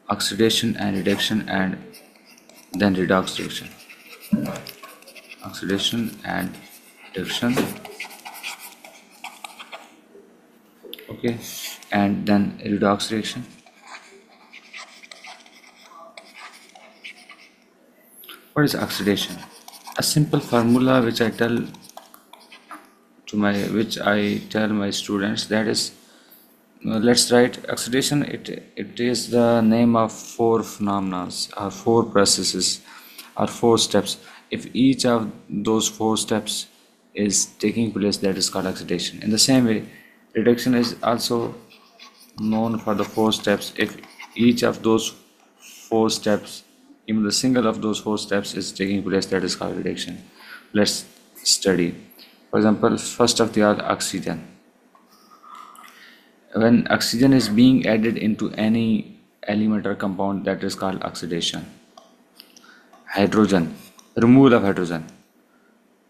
oxidation and reduction, and then redox reaction. Oxidation and reduction, okay, and then redox reaction. What is oxidation? A simple formula which I tell my students, that is, let's write oxidation. It is the name of four phenomena or four processes or four steps. If each of those four steps is taking place, that is called oxidation. In the same way, reduction is also known for the four steps. If each of those four steps, even the single of those four steps is taking place, that is called reduction. Let's study. For example, first of the all, oxygen. When oxygen is being added into any element or compound, that is called oxidation. Hydrogen, removal of hydrogen.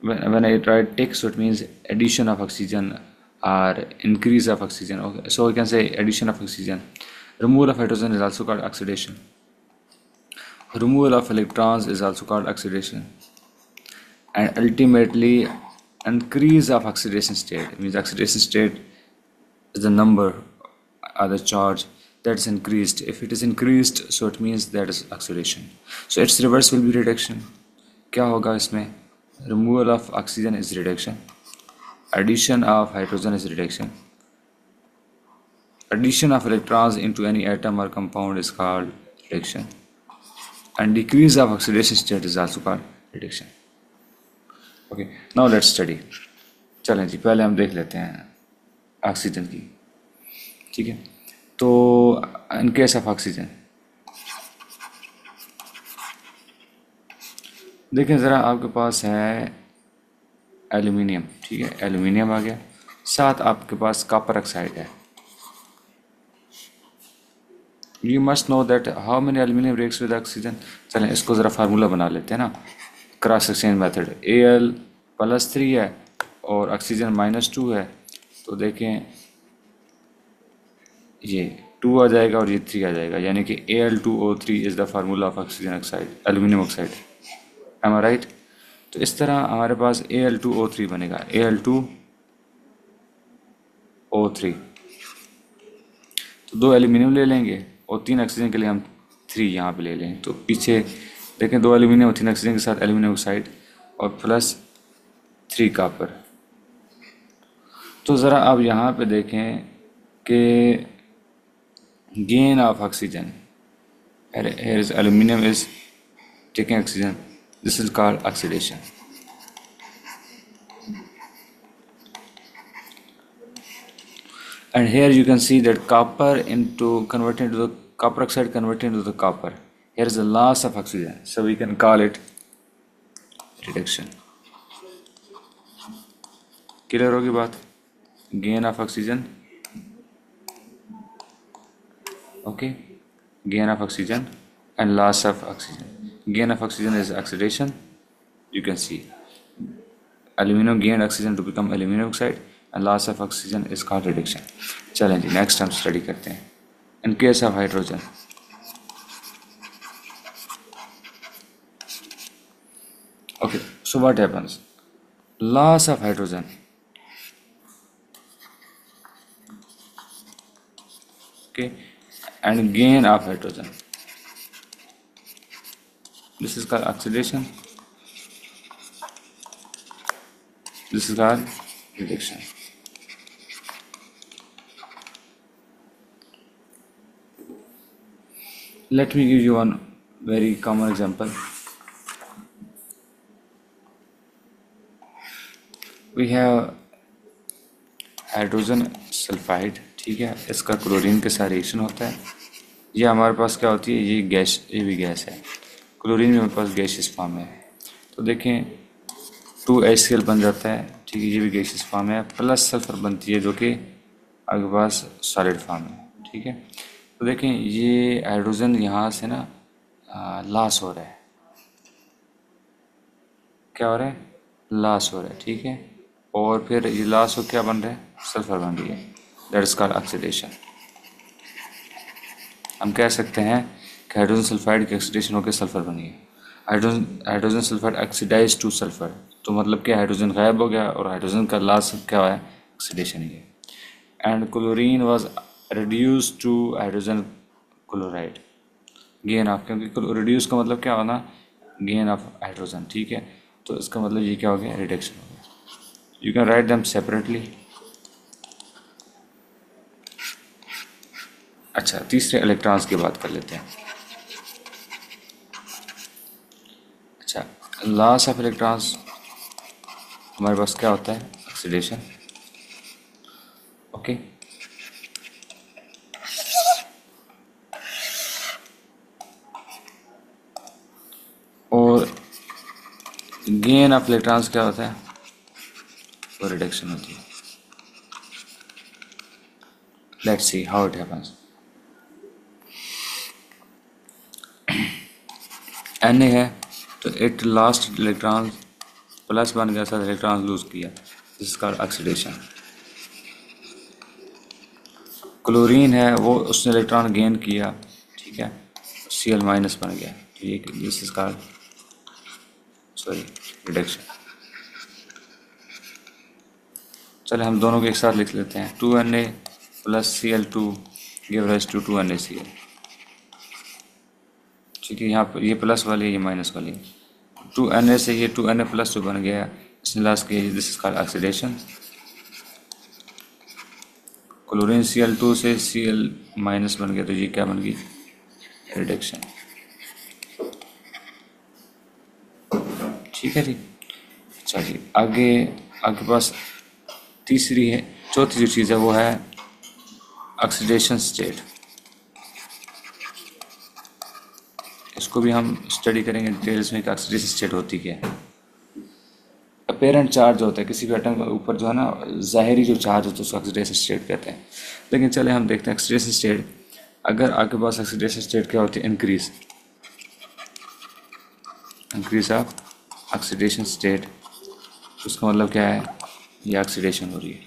When I write take, so it means addition of oxygen or increase of oxygen. Okay, so we can say addition of oxygen. Removal of hydrogen is also called oxidation. Removal of electrons is also called oxidation. And ultimately, increase of oxidation state. It means oxidation state is the number or the charge that's increased. If it is increased, so it means that is oxidation. So its reverse will be reduction. क्या होगा इसमें? Removal of oxygen is reduction. Addition of hydrogen is reduction. Addition of electrons into any atom or compound is called reduction. And decrease of oxidation state is also called reduction. Okay, now let's study. चलें जी, पहले हम देख लेते हैं oxygen की. ठीक है, तो इन केस ऑफ ऑक्सीजन देखें ज़रा, आपके पास है एल्यूमिनियम. ठीक है, एल्यूमिनियम आ गया, साथ आपके पास कॉपर ऑक्साइड है. You must know that how many aluminium reacts with oxygen. चलें इसको ज़रा फार्मूला बना लेते हैं ना, क्रॉस एक्सचेंज मेथड. Al+3 है और ऑक्सीजन -2 है, तो देखें ये 2 आ जाएगा और ये 3 आ जाएगा, यानी कि Al2O3 is the formula of oxygen oxide, aluminium oxide. Am I right? तो इस तरह हमारे पास Al2O3 बनेगा. Al2O3, तो 2 एल्यूमिनियम ले लेंगे और 3 ऑक्सीजन के लिए हम 3 यहाँ पे ले लें. तो पीछे देखें 2 एल्यूमिनियम और 3 ऑक्सीजन के साथ एल्यूमिनियम ऑक्साइड और +3 कॉपर. तो ज़रा आप यहाँ पे देखें कि gain of oxygen, here is aluminum is taking oxygen, this is called oxidation. And here you can see that copper converted into the copper oxide converted into the copper. Here is the loss of oxygen, so we can call it reduction. Clear होगी बात? gain of oxygen, okay, gain of oxygen and loss of oxygen. Gain of oxygen is oxidation. You can see aluminum gained oxygen to become aluminum oxide and loss of oxygen is called reduction. चलें जी, next हम study करते हैं. In case of hydrogen, okay, so what happens? Loss of hydrogen, okay, and gain of hydrogen, this is called oxidation, this is called reduction. Let me give you one very common example. We have hydrogen sulphide. ठीक है, इसका chlorine के साथ reaction होता है. ये हमारे पास क्या होती है, ये गैस, ये भी गैस है. क्लोरीन भी हमारे पास गैसियस फॉर्म में है. तो देखें 2HCl बन जाता है. ठीक है, ये भी गैसियस फॉर्म है. प्लस सल्फर बनती है जो कि आपके पास सॉलिड फॉर्म है. ठीक है, तो देखें ये हाइड्रोजन यहाँ से ना लॉस हो रहा है. क्या हो रहा है? लॉस हो रहा है. ठीक है, और फिर ये लॉस हो क्या बन रहा है? सल्फर बन रही है. That is called oxidation. हम कह सकते हैं कि हाइड्रोजन सल्फाइड की ऑक्सीडेशन होकर सल्फर बनी है। Hydrogen sulphide oxidise to sulphur, तो मतलब कि हाइड्रोजन गायब हो गया और हाइड्रोजन का लास्ट क्या है, ऑक्सीडेशन ही है। And chlorine was reduce to hydrogen chloride, gain of, क्योंकि रिड्यूस का मतलब क्या होना, गेन ऑफ हाइड्रोजन, ठीक है। तो इसका मतलब ये क्या हो गया, रिडक्शन हो गया। You can write them separately. अच्छा, तीसरे इलेक्ट्रॉन्स की बात कर लेते हैं। अच्छा, लॉस ऑफ इलेक्ट्रॉन्स हमारे पास क्या होता है, ऑक्सीडेशन, ओके। और गेन ऑफ इलेक्ट्रॉन्स क्या होता है, वो रिडक्शन होती है। Let's see how it happens. Na है तो इट लास्ट इलेक्ट्रॉन प्लस बन गया, साथ इलेक्ट्रॉन लूज किया, this is called oxidation. Chlorine है वो उसने इलेक्ट्रॉन गेन किया, ठीक है, Cl माइनस बन गया, तो ये this is called sorry reduction. चले हम दोनों को एक साथ लिख लेते हैं। 2Na plus Cl2 give rise to 2NaCl, ठीक है। यहाँ पर ये प्लस वाली ये माइनस वाली, 2Na से ये 2Na प्लस 2 बन गया, इसने लास्ट किया, this is called oxidation. Chlorine Cl2 से Cl माइनस बन गया, तो ये क्या बन गई, रिडक्शन, ठीक है जी। अच्छा जी, आगे आपके पास तीसरी है, चौथी जो चीज़ है वो है ऑक्सीडेशन स्टेट। इसको भी हम स्टडी करेंगे डिटेल्स में कि ऑक्सीडेशन स्टेट होती क्या है। अपेरेंट चार्ज होता है किसी भी एटम के ऊपर, जो है ना ज़ाहिरी जो चार्ज होता है उसको ऑक्सीडेशन स्टेट कहते हैं। लेकिन चले हम देखते हैं ऑक्सीडेशन स्टेट। अगर आपके पास ऑक्सीडेशन स्टेट क्या होती है, इंक्रीज ऑफ ऑक्सीडेशन स्टेट, उसका मतलब क्या है, ये ऑक्सीडेशन हो रही है,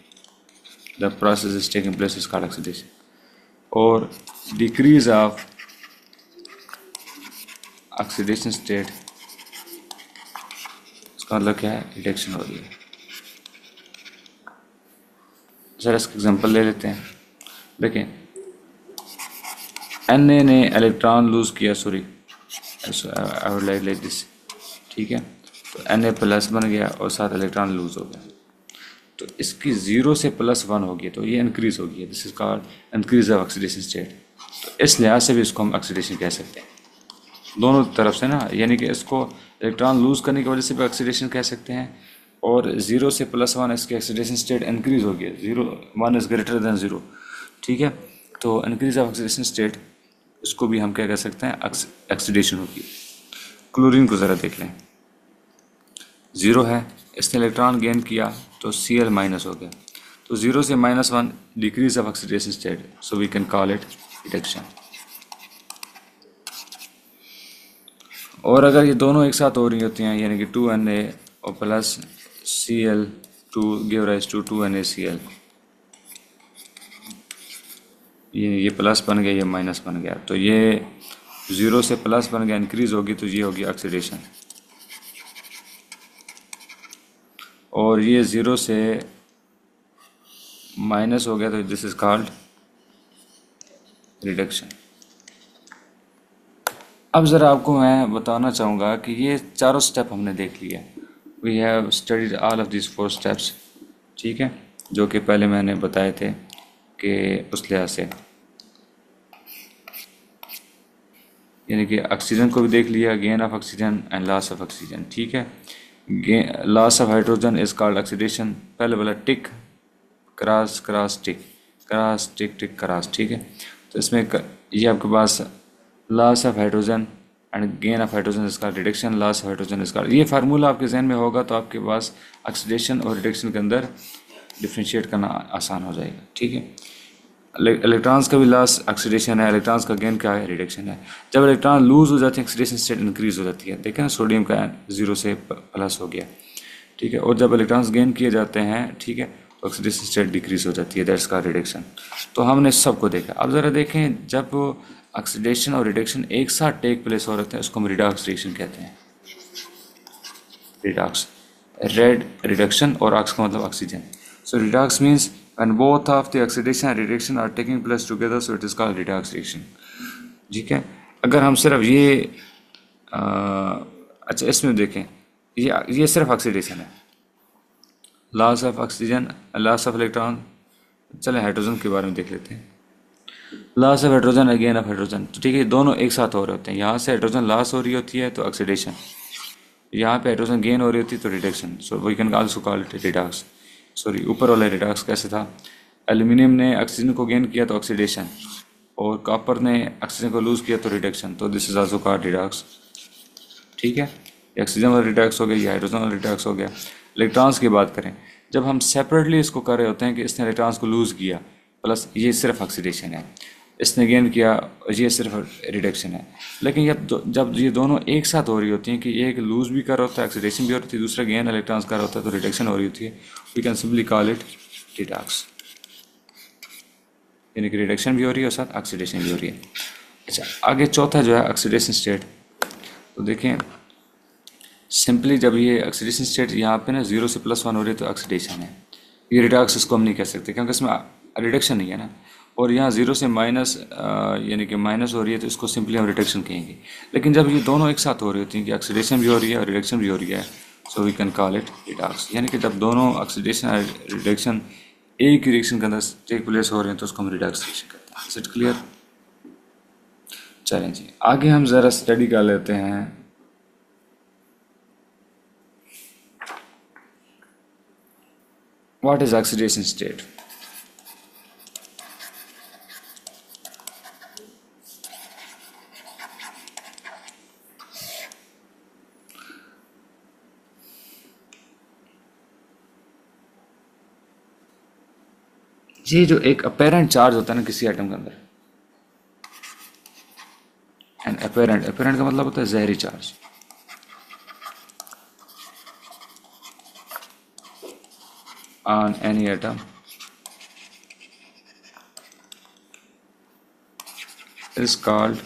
the process is taking place is called oxidation. और डिक्रीज ऑफ ऑक्सीडेशन स्टेट, इसका मतलब क्या है, रिडक्शन हो रही है। सर इसका एग्जांपल ले लेते हैं। देखें, Na ने इलेक्ट्रॉन लूज किया, sorry I would like this, ठीक है। तो Na प्लस बन गया और साथ इलेक्ट्रॉन लूज हो गया, तो इसकी 0 से +1 होगी, तो ये इंक्रीज होगी, this is called increase of oxidation state. तो इस लिहाज से भी इसको हम ऑक्सीडेशन कह सकते हैं, दोनों तरफ से ना, यानी कि इसको इलेक्ट्रॉन लूज करने की वजह से भी ऑक्सीडेशन कह सकते हैं, और 0 से +1 इसकी ऑक्सीडेशन स्टेट इंक्रीज होगी, 1 इज ग्रेटर देन 0, ठीक है। तो इंक्रीज ऑफ ऑक्सीडेशन स्टेट, इसको भी हम क्या कह सकते हैं, ऑक्सीडेशन होगी। क्लोरीन को ज़रा देख लें, 0 है, इसने इलेक्ट्रॉन गेन किया तो Cl माइनस हो गया, तो 0 से -1 decrease of oxidation state, so we can call it reduction. और अगर ये दोनों एक साथ हो रही होती हैं, यानी कि 2Na और plus Cl2 give rise to 2NaCl, ये प्लस बन गया, ये माइनस बन गया, तो ये 0 से प्लस बन गया, इंक्रीज होगी, तो ये होगी ऑक्सीडेशन। और ये 0 से माइनस हो गया, तो दिस इज कॉल्ड रिडक्शन। अब ज़रा आपको मैं बताना चाहूँगा कि ये चारों स्टेप हमने देख लिया, we have studied all of this 4 steps, ठीक है, जो कि पहले मैंने बताए थे कि उस लिहाज से, यानी कि ऑक्सीजन को भी देख लिया, gain of oxygen and loss of oxygen, ठीक है। Loss of hydrogen is called oxidation, पहले बोला tick cross cross tick, cross tick tick cross, ठीक है। तो इसमें ये आपके पास loss of hydrogen and gain of hydrogen इसका रिडक्शन, लॉस ऑफ हाइड्रोजन इसका, ये फार्मूला आपके जहन में होगा तो आपके पास ऑक्सीडेशन और रिडक्शन के अंदर डिफ्रेंशिएट करना आसान हो जाएगा, ठीक है। इलेक्ट्रॉन्स का भी लॉस ऑक्सीडेशन है, इलेक्ट्रॉन्स का गेन क्या है, रिडक्शन है। जब इलेक्ट्रॉन लूज हो जाते हैं ऑक्सीडेशन स्टेट इंक्रीज हो जाती है, देखें ना, सोडियम का 0 से प्लस हो गया, ठीक है। और जब इलेक्ट्रॉन्स गेन किए जाते हैं, ठीक है, तो ऑक्सीडेशन स्टेट डिक्रीज हो जाती है, दैट्स का रिडक्शन। तो हमने सबको देखा। अब ज़रा देखें, जब ऑक्सीडेशन और रिडक्शन एक साथ टेक प्लेस हो रहे हैं, उसको हम रिडॉक्स रिएक्शन कहते हैं। रिडॉक्स, रेड रिडक्शन और ऑक्स का मतलब oxygen. So redox means when both of the oxidation and reduction are taking place together, so it is called redox reaction। ठीक है, अगर हम सिर्फ ये अच्छा इसमें देखें, ये सिर्फ ऑक्सीडेशन है, loss of oxygen, loss of electron. चलें हाइड्रोजन के बारे में देख लेते हैं। Loss of hydrogen, again of hydrogen, तो ठीक है, ये दोनों एक साथ हो रहे होते हैं। यहाँ से हाइड्रोजन लॉस हो रही होती है तो ऑक्सीडेशन, यहाँ पे हाइड्रोजन गेन हो रही होती है तो reduction. So we can also call it redox. Sorry, ऊपर वाला रिडॉक्स कैसे था, एल्यूमिनियम ने ऑक्सीजन को गेन किया तो ऑक्सीडेशन, और कॉपर ने ऑक्सीजन को लूज़ किया तो रिडक्शन, तो this is also called redox. ठीक है, ये ऑक्सीजन वाला रिडॉक्स हो गया, ये हाइड्रोजन वाला रिडॉक्स हो गया। इलेक्ट्रॉन्स की बात करें, जब हम सेपरेटली इसको कर रहे होते हैं कि इसने इलेक्ट्रॉन्स को लूज़ किया, प्लस ये सिर्फ ऑक्सीडेशन है, इसने गेन किया, ये सिर्फ रिडक्शन है। लेकिन जब ये दोनों एक साथ हो रही होती हैं कि एक लूज़ भी कर रहा होता है, ऑक्सीडेशन भी हो रही है, दूसरा गेन इलेक्ट्रॉन्स कर रहा होता है तो रिडक्शन हो रही होती है, we can simply call it redox. यानी कि रिडक्शन भी हो रही है और साथ ऑक्सीडेशन भी हो रही है। अच्छा, आगे चौथा जो है ऑक्सीडेशन स्टेट, तो देखें सिंपली जब ये ऑक्सीडेशन स्टेट यहाँ पे ना 0 से +1 हो रही है तो ऑक्सीडेशन है। ये रिडॉक्स इसको हम नहीं कह सकते क्योंकि इसमें रिडक्शन नहीं है ना, और यहाँ 0 से माइनस यानी कि माइनस हो रही है तो इसको सिंपली हम रिडक्शन कहेंगे। लेकिन जब ये दोनों एक साथ हो रही होती हैं कि ऑक्सीडेशन भी हो रही है और रिडक्शन भी हो रही है, so we can call it redox. यानी कि जब दोनों ऑक्सीडेशन और रिडक्शन एक ही रिएक्शन के अंदर टेक प्लेस हो रहे हैं तो उसको हम रिडॉक्स रिएक्शन कहते हैं। Is it clear? चलें जी, आगे हम ज़रा स्टडी कर लेते हैं। What is oxidation state? ये जो एक अपेरेंट चार्ज होता है ना किसी एटम के अंदर, एंड अपेरेंट, अपेरेंट का मतलब होता है जहरी charge. On any atom is called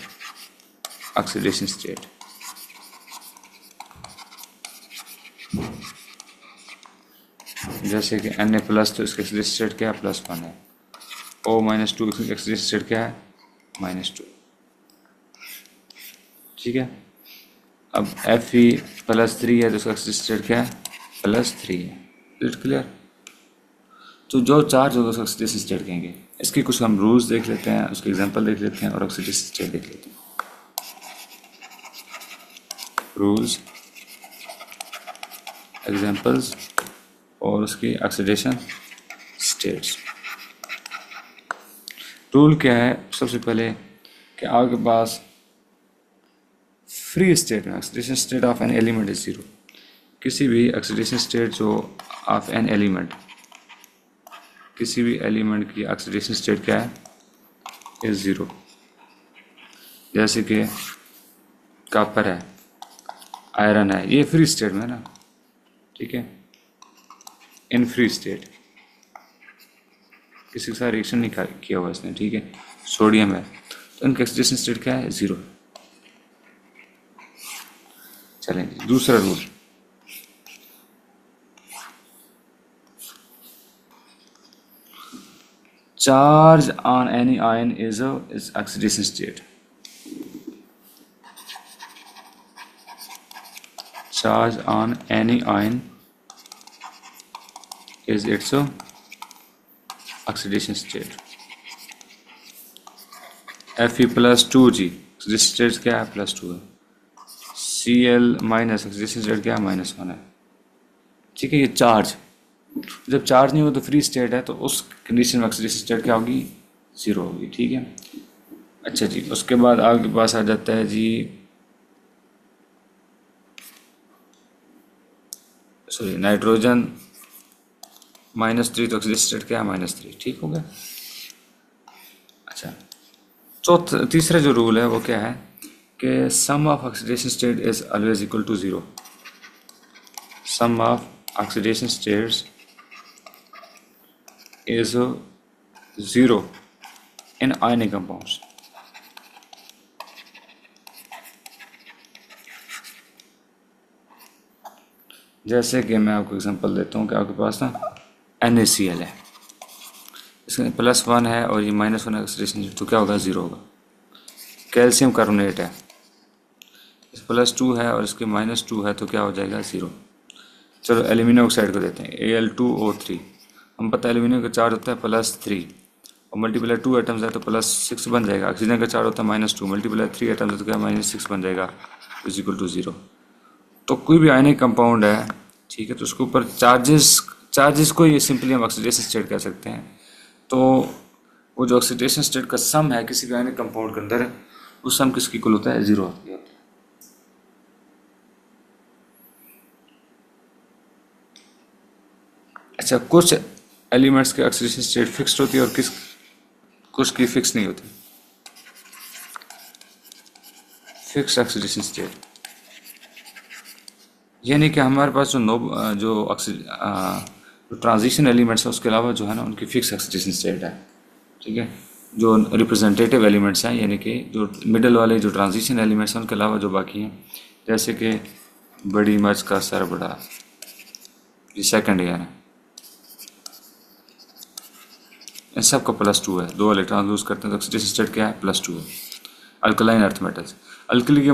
oxidation state. जैसे कि Na+ तो इसका ऑक्सीडेशन स्टेट क्या है, +1 है। O-2 इसका ऑक्सीडेशन स्टेट क्या है, -2। ठीक है, अब Fe+3 है तो इसका ऑक्सीडेशन स्टेट क्या है, +3 है। Is it clear? तो जो चार्ज होगा उसका ऑक्सीडेशन स्टेट कहेंगे। इसके कुछ हम रूल्स देख लेते हैं, उसके एग्जांपल देख लेते हैं और ऑक्सीडेशन स्टेट देख लेते हैं। रूल्स, एग्जांपल्स और उसकी ऑक्सीडेशन स्टेट्स। रूल क्या है, सबसे पहले कि आपके पास फ्री स्टेट में oxidation state of an element is 0। किसी भी ऑक्सीडेशन स्टेट जो ऑफ एन एलिमेंट, किसी भी एलिमेंट की ऑक्सीडेशन स्टेट क्या है, इज 0। जैसे कि कॉपर है, आयरन है, ये फ्री स्टेट में है ना, ठीक है, इन फ्री स्टेट, किसी के साथ रिएक्शन नहीं किया हुआ इसने, ठीक है। सोडियम है तो इनका ऑक्सीडेशन स्टेट क्या है, 0। चलें दूसरा rule, charge on any ion is oxidation state. Charge on any ion is its oxidation state। Fe+2G oxidation state क्या है, +2 है। Cl- oxidation state क्या है, -1 है। ठीक है, ये चार्ज, जब चार्ज नहीं हो तो फ्री स्टेट है, तो उस कंडीशन में ऑक्सीडेशन स्टेट क्या होगी, 0 होगी। ठीक है, अच्छा जी, उसके बाद आपके पास आ जाता है जी, सॉरी, नाइट्रोजन -3 तो ऑक्सीडेशन स्टेट क्या है, -3। ठीक हो गया। अच्छा, तीसरा जो रूल है वो क्या है कि sum of oxidation state is always equal to 0। Sum of oxidation states is 0 in ionic compounds. जैसे कि मैं आपको एग्जांपल देता हूँ कि आपके पास ना NaCl है, इसमें +1 है और ये -1 ऑक्सीडेशन, तो क्या होगा, 0 होगा। कैल्शियम कार्बोनेट है, इस +2 है और इसके -2 है, तो क्या हो जाएगा, 0। चलो एल्यूमिनियम ऑक्साइड को देते हैं, Al2O3। हम पता है एल्यूमिनियम का चार्ज होता है +3 और मल्टीप्लाई 2 एटम्स है तो +6 बन जाएगा। ऑक्सीजन का चार्ज होता है -2 मल्टीप्लाई 3 एटम्स है तो क्या -6 बन जाएगा, =0। तो कोई भी आयनिक कंपाउंड है, ठीक है, तो उसके ऊपर चार्जेस को ये सिंपली हम ऑक्सीडेशन स्टेट कह सकते हैं। तो वो जो ऑक्सीडेशन स्टेट का सम है किसी भी आयनिक कंपाउंड के अंदर, उस सम किसकी इक्वल होता है, 0 होता है। अच्छा, कुछ एलिमेंट्स के ऑक्सीडेशन स्टेट फिक्स्ड होती है और कुछ की फिक्स नहीं होती। फिक्स्ड ऑक्सीडेशन स्टेट यानी कि हमारे पास जो ट्रांजिशन एलिमेंट्स है उसके अलावा जो है ना उनकी फिक्स ऑक्सीडेशन स्टेट है, ठीक है। जो रिप्रेजेंटेटिव एलिमेंट्स हैं यानी कि जो मिडल वाले जो ट्रांजिशन एलिमेंट्स हैं उनके अलावा जो बाकी हैं, जैसे कि बड़ी मर्च का सर बड़ा, ये सेकंड ईयर है, इन सब का +2 है। 2 इलेक्ट्रॉन लूज करते हैं तो ऑक्सीडेशन स्टेट क्या है, +2 है। अल्कलाइन अर्थ मेटल्स, अल्कली की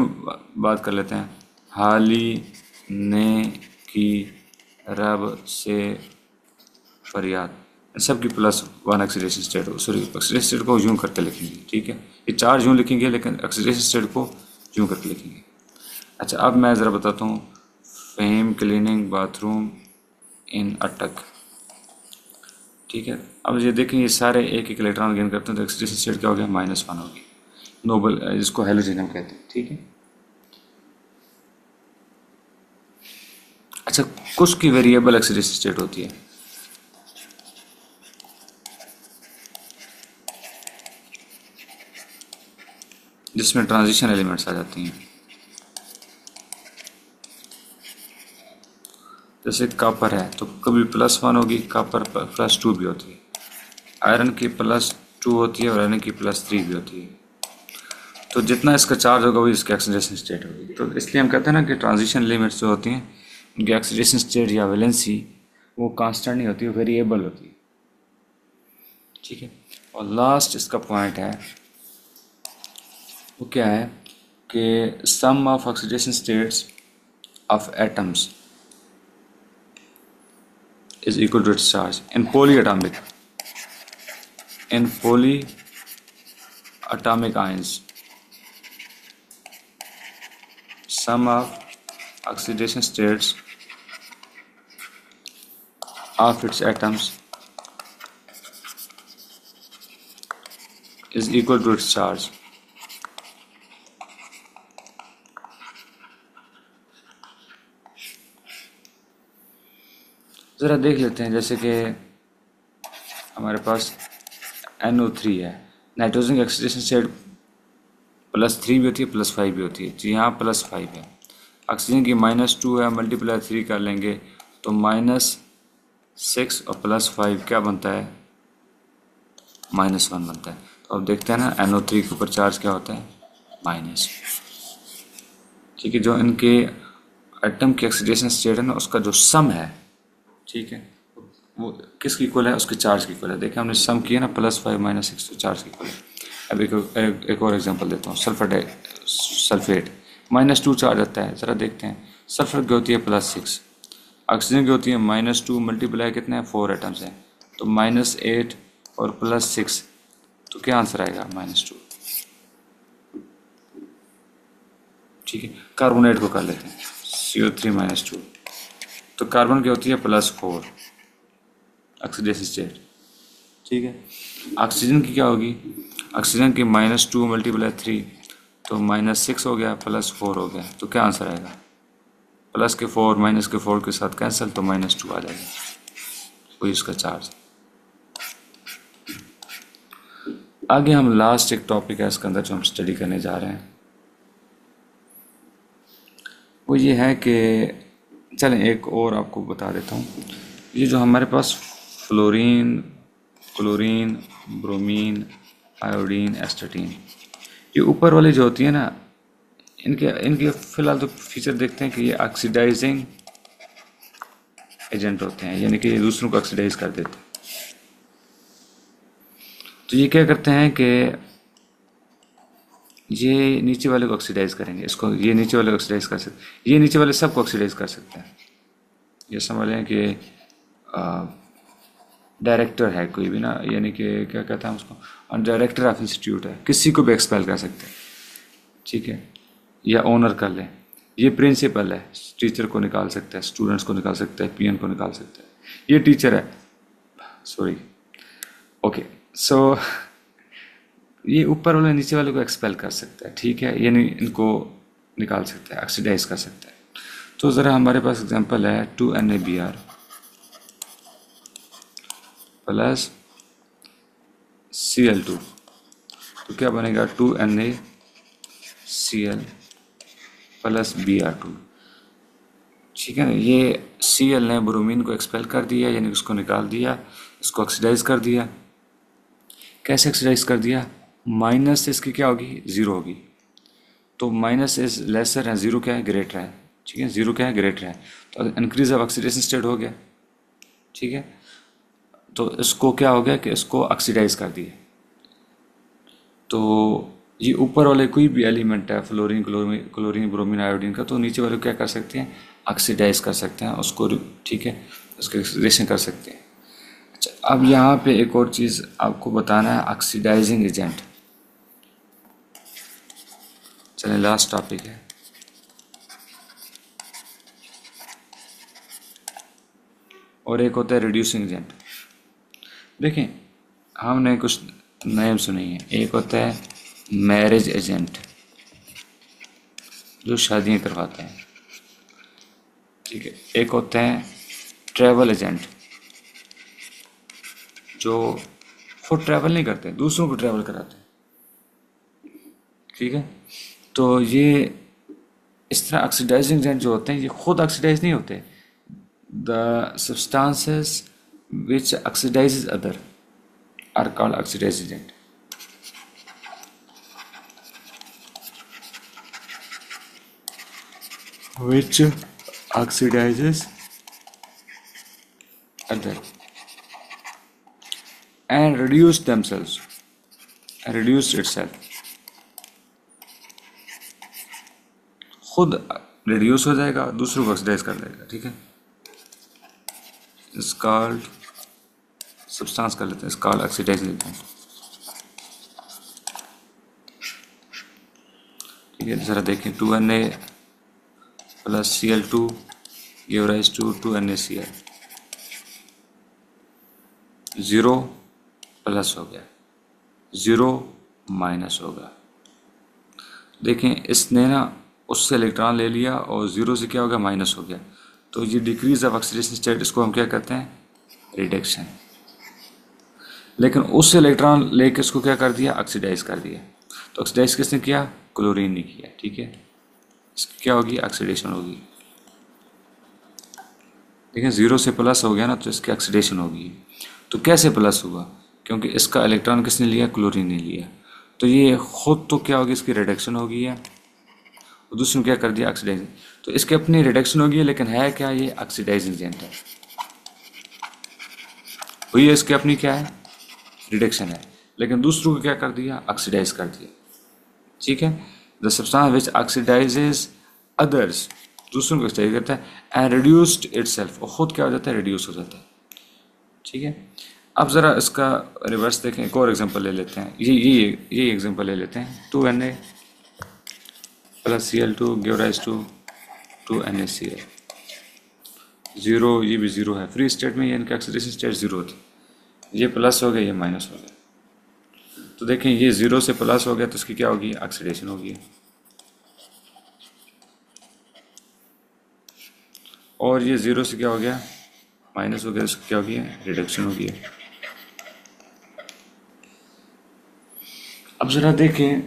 बात कर लेते हैं। हाली ने की रब से फरियाद, इन सब की +1 ऑक्सीडेशन स्टेट हो, सॉरी ऑक्सीडेशन स्टेट को यूं करके लिखेंगे, ठीक है। ये चार्ज यूं लिखेंगे लेकिन ऑक्सीडेशन स्टेट को यूं करके लिखेंगे। अच्छा, अब मैं ज़रा बताता हूँ फेम क्लीनिंग बाथरूम इन अटक, ठीक है। अब ये देखें, ये सारे एक एक इलेक्ट्रॉन गेन करते हैं तो ऑक्सीडेशन स्टेट क्या हो गया, -1 होगी। नोबल, जिसको हेलोजन हम कहते हैं, ठीक है। अच्छा, कुछ की वेरिएबल ऑक्सीडेशन स्टेट होती है, जिसमें ट्रांजिशन एलिमेंट्स आ जाती हैं। जैसे कॉपर है तो कभी +1 होगी, कॉपर +2 भी होती है। आयरन की +2 होती है और आयरन की +3 भी होती है। तो जितना इसका चार्ज होगा वही इसकी ऑक्सीडेशन स्टेट होगी। तो इसलिए हम कहते हैं ना कि ट्रांजिशन एलिमेंट्स जो होती हैं उनकी ऑक्सीडेशन स्टेट या वैलेंसी वो कांस्टेंट नहीं होती, वो वेरिएबल होती है, ठीक है। और लास्ट इसका पॉइंट है वो क्या है कि sum of oxidation states of atoms is equal to its charge in polyatomic ions. Sum of oxidation states of its atoms is equal to its charge. ज़रा देख लेते हैं, जैसे कि हमारे पास NO3 है, नाइट्रोजन की ऑक्सीडेशन स्टेट +3 भी होती है, +5 भी होती है, जी हाँ +5 है। ऑक्सीजन की -2 है, मल्टीप्लाई 3 कर लेंगे तो -6 और +5 क्या बनता है, -1 बनता है। तो अब देखते हैं ना NO3 के ऊपर चार्ज क्या होता है, माइनस, ठीक है। जो इनके एटम की ऑक्सीडेशन स्टेट है ना उसका जो सम है, ठीक है, वो किसकी इक्वल है, उसके चार्ज की इक्वल है। देखिए हमने सम किया ना +5 -6 तो चार्ज की इक्वल है। अब एक और एग्जांपल देता हूँ, सल्फेट -2 चार्ज आता है, ज़रा देखते हैं। सल्फर की होती है +6, ऑक्सीजन की होती है -2 मल्टीप्लाई कितने हैं, 4 एटम्स हैं, तो -8 और +6, तो क्या आंसर आएगा, -2, ठीक है। कार्बोनेट को कर लेते हैं, CO3 -2, तो कार्बन की होती है +4 ऑक्सीडेशन स्टेट, ठीक है। ऑक्सीजन की क्या होगी, ऑक्सीजन की -2 मल्टीप्लाई 3 तो -6 हो गया, +4 हो गया, तो क्या आंसर आएगा, प्लस के 4 माइनस के 4 के साथ कैंसिल तो -2 आ जाएगा, वही इसका चार्ज। आगे हम लास्ट एक टॉपिक है इसके अंदर जो हम स्टडी करने जा रहे हैं वो ये है कि, चलें एक और आपको बता देता हूँ। ये जो हमारे पास fluorine, chlorine, bromine, iodine, astatine, ये ऊपर वाली जो होती है ना, इनके फ़िलहाल तो फीचर देखते हैं कि ये ऑक्सीडाइजिंग एजेंट होते हैं, यानी कि दूसरों को ऑक्सीडाइज कर देते हैं। तो ये क्या करते हैं कि ये नीचे वाले को ऑक्सीडाइज करेंगे, इसको ये नीचे वाले को ऑक्सीडाइज कर सकते हैं, ये नीचे वाले सबको ऑक्सीडाइज कर सकते हैं। ये समझ लें कि डायरेक्टर है कोई भी ना, यानी कि क्या कहते हैं उसको, डायरेक्टर ऑफ इंस्टीट्यूट है, किसी को भी एक्सपेल कर सकते हैं, ठीक है, या ओनर कर लें। ये प्रिंसिपल है, टीचर को निकाल सकता है, स्टूडेंट्स को निकाल सकता है, पीएन को निकाल सकता है। ये टीचर है, सॉरी, ओके, सो ये ऊपर वाले नीचे वाले को एक्सपेल कर सकता है, ठीक है, यानी इनको निकाल सकता है, ऑक्सीडाइज कर सकता है। तो ज़रा हमारे पास एग्जांपल है 2NaBr प्लस Cl2, तो क्या बनेगा 2NaCl प्लस Br2, ठीक है ना। ये Cl ने ब्रोमीन को एक्सपेल कर दिया, यानी उसको निकाल दिया, इसको ऑक्सीडाइज कर दिया। कैसे ऑक्सीडाइज कर दिया? माइनस से इसकी क्या होगी, ज़ीरो होगी, तो माइनस इज लेसर है, ज़ीरो क्या है, ग्रेटर है, ठीक है, ज़ीरो क्या है, ग्रेटर है, तो इंक्रीज ऑफ ऑक्सीडेशन स्टेट हो गया, ठीक है। तो इसको क्या हो गया कि इसको ऑक्सीडाइज कर दिया। तो ये ऊपर वाले कोई भी एलिमेंट है, फ्लोरीन, क्लोरीन, ब्रोमीन, आयोडीन का, तो नीचे वाले को क्या कर सकते हैं, ऑक्सीडाइज कर सकते हैं उसको, ठीक है, उसके ऑक्सीडेशन कर सकते हैं। अच्छा, अब यहाँ पे एक और चीज़ आपको बताना है, ऑक्सीडाइजिंग एजेंट। चलिए लास्ट टॉपिक है, और एक होता है रिड्यूसिंग एजेंट। देखें, हमने कुछ नेम सुने हैं। एक होता है मैरिज एजेंट, जो शादियाँ करवाते हैं, ठीक है। एक होता है ट्रैवल एजेंट, जो खुद ट्रैवल नहीं करते, दूसरों को ट्रैवल कराते हैं, ठीक है। तो ये इस तरह ऑक्सीडाइजिंग एजेंट जो होते हैं, ये खुद ऑक्सीडाइज नहीं होते। The substances which oxidises other are called oxidising agent. which oxidizes other and reduce themselves and reduce itself, खुद रिड्यूस हो जाएगा, दूसरों को ऑक्सीडाइज कर देगा, ठीक है। इस कॉल्ड सब्सटेंस कर लेते हैं, इस कॉल्ड ऑक्सीडाइजिंग एजेंट, ठीक है। जरा देखें 2Na plus Cl2 give rise to 2NaCl, 0 plus हो गया, 0 माइनस होगा। देखें, इसने ना उससे इलेक्ट्रॉन ले लिया और 0 से क्या हो गया, माइनस हो गया, तो ये डिक्रीज ऑफ ऑक्सीडेशन स्टेट, इसको हम क्या कहते हैं, रिडक्शन। लेकिन उस इलेक्ट्रॉन लेके इसको क्या कर दिया, ऑक्सीडाइज कर दिया। तो ऑक्सीडाइज किसने किया, क्लोरीन ने किया, ठीक है। इसकी क्या होगी, ऑक्सीडेशन होगी। देखिए 0 से प्लस हो गया ना, तो इसकी ऑक्सीडेशन होगी। तो कैसे प्लस हुआ, क्योंकि इसका इलेक्ट्रॉन किसने लिया, क्लोरीन ने लिया, तो ये खुद तो क्या होगी, इसकी रिडक्शन होगी है, और दूसरे ने क्या कर दिया, ऑक्सीडाइज। तो इसकी अपनी रिडक्शन होगी, लेकिन है क्या, ये ऑक्सीडाइजिंग एजेंट है, वही है, इसकी अपनी क्या है, रिडक्शन है, लेकिन दूसरों को क्या कर दिया, ऑक्सीडाइज कर दिया, ठीक है। The substance which oxidises others, दूसरों को ऑक्सीडाइज करता है, एंड रिड्यूस्ड इटसेल्फ, और खुद क्या हो जाता है, रिड्यूस हो जाता है, ठीक है। अब ज़रा इसका रिवर्स देखें, एक और एग्जांपल ले लेते हैं, ये एग्जांपल ले लेते हैं, 2Na plus Cl2 give rise to 2NaCl, 0, ये भी 0 है, फ्री स्टेट में ये इनका ऑक्सीडेशन स्टेट 0 थी, ये प्लस हो गया, ये माइनस हो गया। तो देखें, ये 0 से प्लस हो गया, तो इसकी क्या होगी, ऑक्सीडेशन होगी, और ये 0 से क्या हो गया, माइनस हो गया, इसकी क्या होगी, रिडक्शन होगी। अब ज़रा देखें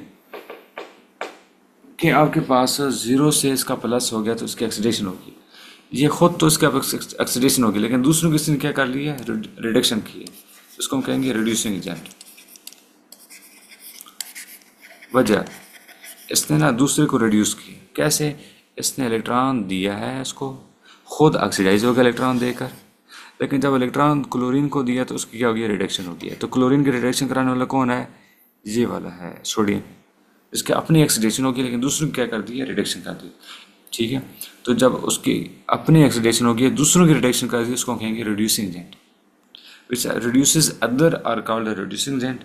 कि आपके पास 0 से इसका प्लस हो गया, तो इसकी ऑक्सीडेशन होगी। ये खुद तो इसका ऑक्सीडेशन होगी, लेकिन दूसरों किसी ने क्या कर लिया, रिडक्शन की है, इसको हम कहेंगे रिड्यूसिंग एजेंट। वजह, इसने ना दूसरे को रिड्यूस किया, कैसे, इसने इलेक्ट्रॉन दिया है इसको, खुद ऑक्सीडाइज हो गया इलेक्ट्रॉन देकर, लेकिन जब इलेक्ट्रॉन क्लोरीन को दिया तो उसकी क्या हो गया, रिडक्शन हो गया। तो क्लोरीन की रिडक्शन कराने वाला कौन है, ये वाला है सोडियम। इसके अपनी ऑक्सीडेशन होगी लेकिन दूसरों की क्या कर दी है, रिडक्शन कर दी। ठीक है, तो जब उसकी अपनी ऑक्सीडेशन होगी दूसरों की रिडक्शन कर दी, उसको कहेंगे reducing agent. Which reduces other are called reducing agent.